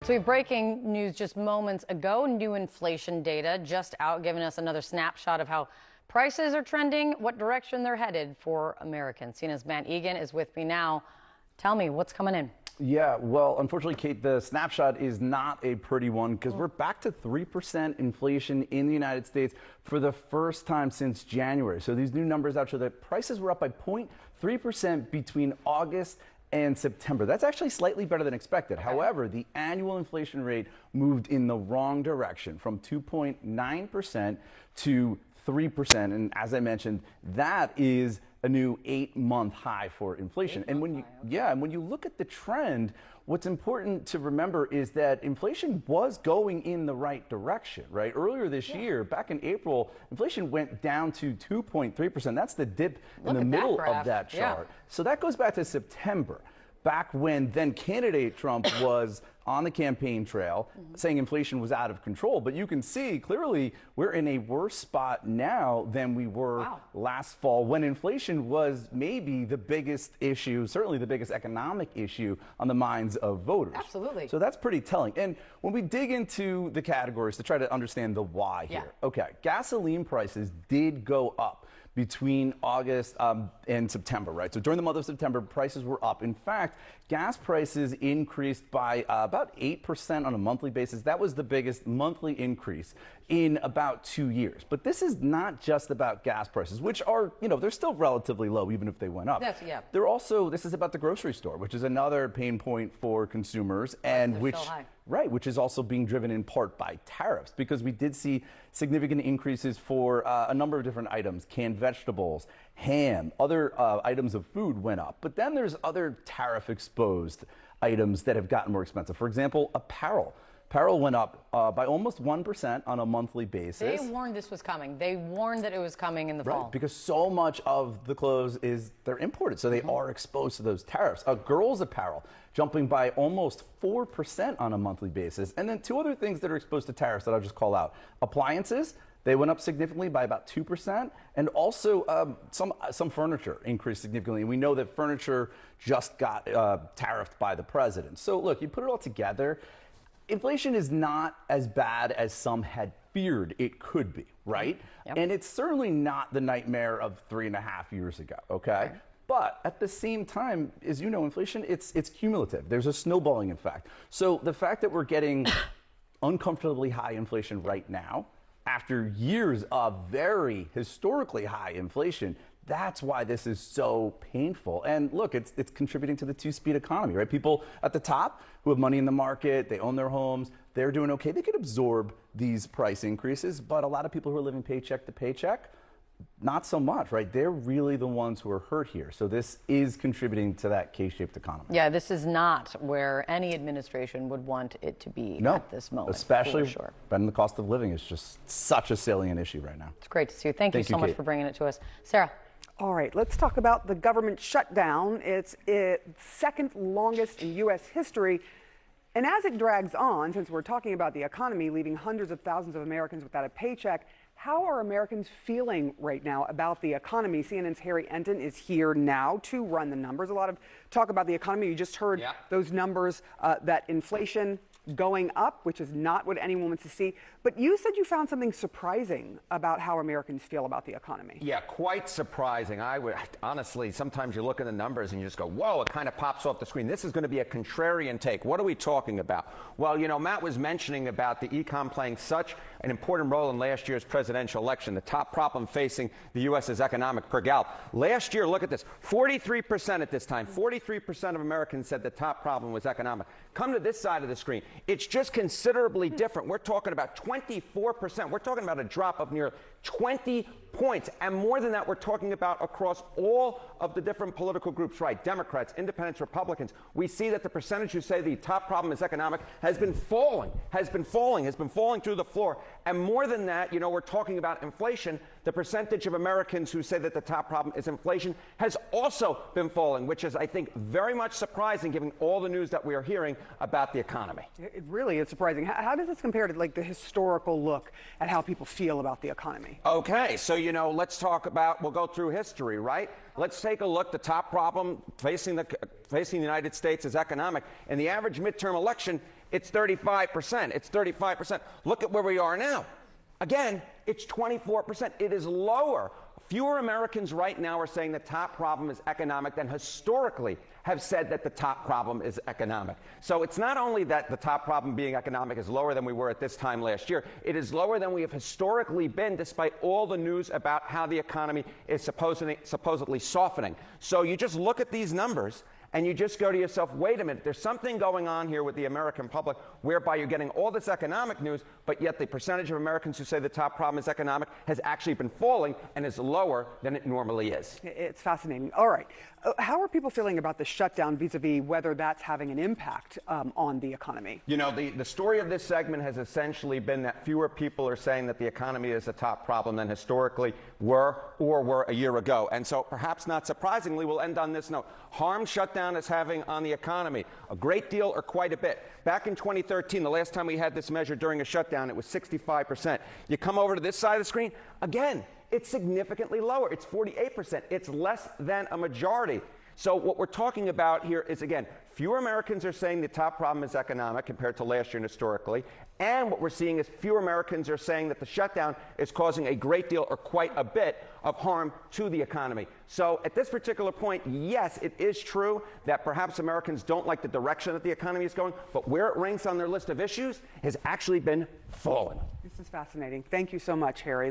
So we have breaking news just moments ago. New inflation data just out, giving us another snapshot of how prices are trending, what direction they're headed for Americans. CNN's Matt Egan is with me now. Tell me what's coming in. Yeah, well, unfortunately, Kate, the snapshot is not a pretty one because we're back to 3% inflation in the United States for the first time since January. So these new numbers out show that prices were up by 0.3% between August and September. That's actually slightly better than expected. Okay. However, the annual inflation rate moved in the wrong direction from 2.9% to 3%. And as I mentioned, that is a new 8-month high for inflation. And when you look at the trend, what's important to remember is that inflation was going in the right direction, right? Earlier this year, back in April, inflation went down to 2.3%. That's the dip in the middle of that chart. So that goes back to September, back when then candidate Trump was on the campaign trail saying inflation was out of control. But you can see clearly we're in a worse spot now than we were last fall, when inflation was maybe the biggest issue, certainly the biggest economic issue on the minds of voters. Absolutely. So that's pretty telling. And when we dig into the categories to try to understand the why here, okay, gasoline prices did go up between August and September, right? So during the month of September, prices were up. In fact, gas prices increased by about 8% on a monthly basis. That was the biggest monthly increase in about 2 years. But this is not just about gas prices, which are, they're still relatively low, even if they went up. They're also, this is about the grocery store, which is another pain point for consumers, and which is also being driven in part by tariffs, because we did see significant increases for a number of different items. Canned vegetables, ham, other items of food went up. But then there's other tariff-exposed items that have gotten more expensive. For example, apparel. Apparel went up by almost 1% on a monthly basis. They warned this was coming. They warned that it was coming in the fall. Because so much of the clothes they're imported, so they are exposed to those tariffs. Girls' apparel jumping by almost 4% on a monthly basis. And then two other things that are exposed to tariffs that I'll just call out. Appliances, they went up significantly by about 2%, and also some furniture increased significantly. And we know that furniture just got tariffed by the president. So look, you put it all together, inflation is not as bad as some had feared it could be, right? And it's certainly not the nightmare of 3.5 years ago, okay? But at the same time, as you know, inflation, it's cumulative. There's a snowballing effect. So the fact that we're getting uncomfortably high inflation right now, after years of very historically high inflation, that's why this is so painful. And look, it's contributing to the two-speed economy, right? People at the top who have money in the market, they own their homes, they're doing okay. They could absorb these price increases, but a lot of people who are living paycheck to paycheck, not so much, right? They're really the ones who are hurt here. So this is contributing to that K-shaped economy. Yeah, this is not where any administration would want it to be at this moment. Especially when the cost of living is just such a salient issue right now. It's great to see you. Thank you so much for bringing it to us. Sarah. All right, let's talk about the government shutdown. It's second longest in U.S. history. And as it drags on, since we're talking about the economy, leaving hundreds of thousands of Americans without a paycheck, how are Americans feeling right now about the economy? CNN's Harry Enten is here now to run the numbers. A lot of talk about the economy. You just heard those numbers, that inflation going up, which is not what anyone wants to see. But you said you found something surprising about how Americans feel about the economy. Yeah, quite surprising. I would honestly, sometimes you look at the numbers and you just go, whoa, it kind of pops off the screen. This is going to be a contrarian take. What are we talking about? Well, Matt was mentioning about the econ playing such an important role in last year's presidential election. The top problem facing the U.S. is economic per Gallup. Last year, look at this, 43% at this time, 43% of Americans said the top problem was economic. Come to this side of the screen. It's just considerably different. We're talking about 24%. We're talking about a drop of near 20 points. And more than that, we're talking about across all of the different political groups, right? Democrats, independents, Republicans. We see that the percentage who say the top problem is economic has been falling through the floor. And more than that, we're talking about inflation. The percentage of Americans who say that the top problem is inflation has also been falling, which is, I think, very much surprising given all the news that we are hearing about the economy. It really is surprising. How does this compare to the historical look at how people feel about the economy? Okay, so let's talk about, we'll go through history, right? Let's take a look. The top problem facing the United States is economic. And the average midterm election It's 35%. It's 35%. Look at where we are now. Again, it's 24%. It is lower. Fewer Americans right now are saying the top problem is economic than historically have said that the top problem is economic. So it's not only that the top problem being economic is lower than we were at this time last year, it is lower than we have historically been despite all the news about how the economy is supposedly softening. So you just look at these numbers and you just go to yourself, wait a minute, there's something going on here with the American public whereby you're getting all this economic news, but yet the percentage of Americans who say the top problem is economic has actually been falling and is lower than it normally is. It's fascinating. All right. How are people feeling about the shutdown vis-a-vis whether that's having an impact on the economy? You know, the story of this segment has essentially been that fewer people are saying that the economy is a top problem than historically were a year ago. And so perhaps not surprisingly, we'll end on this note. Harm shutdown is having on the economy a great deal or quite a bit. Back in 2013, the last time we had this measure during a shutdown, it was 65%. You come over to this side of the screen, again, it's significantly lower. It's 48%. It's less than a majority. So what we're talking about here is, again, fewer Americans are saying the top problem is economic compared to last year and historically. And what we're seeing is fewer Americans are saying that the shutdown is causing a great deal or quite a bit of harm to the economy. So at this particular point, yes, it is true that perhaps Americans don't like the direction that the economy is going, but where it ranks on their list of issues has actually been falling. This is fascinating. Thank you so much, Harry.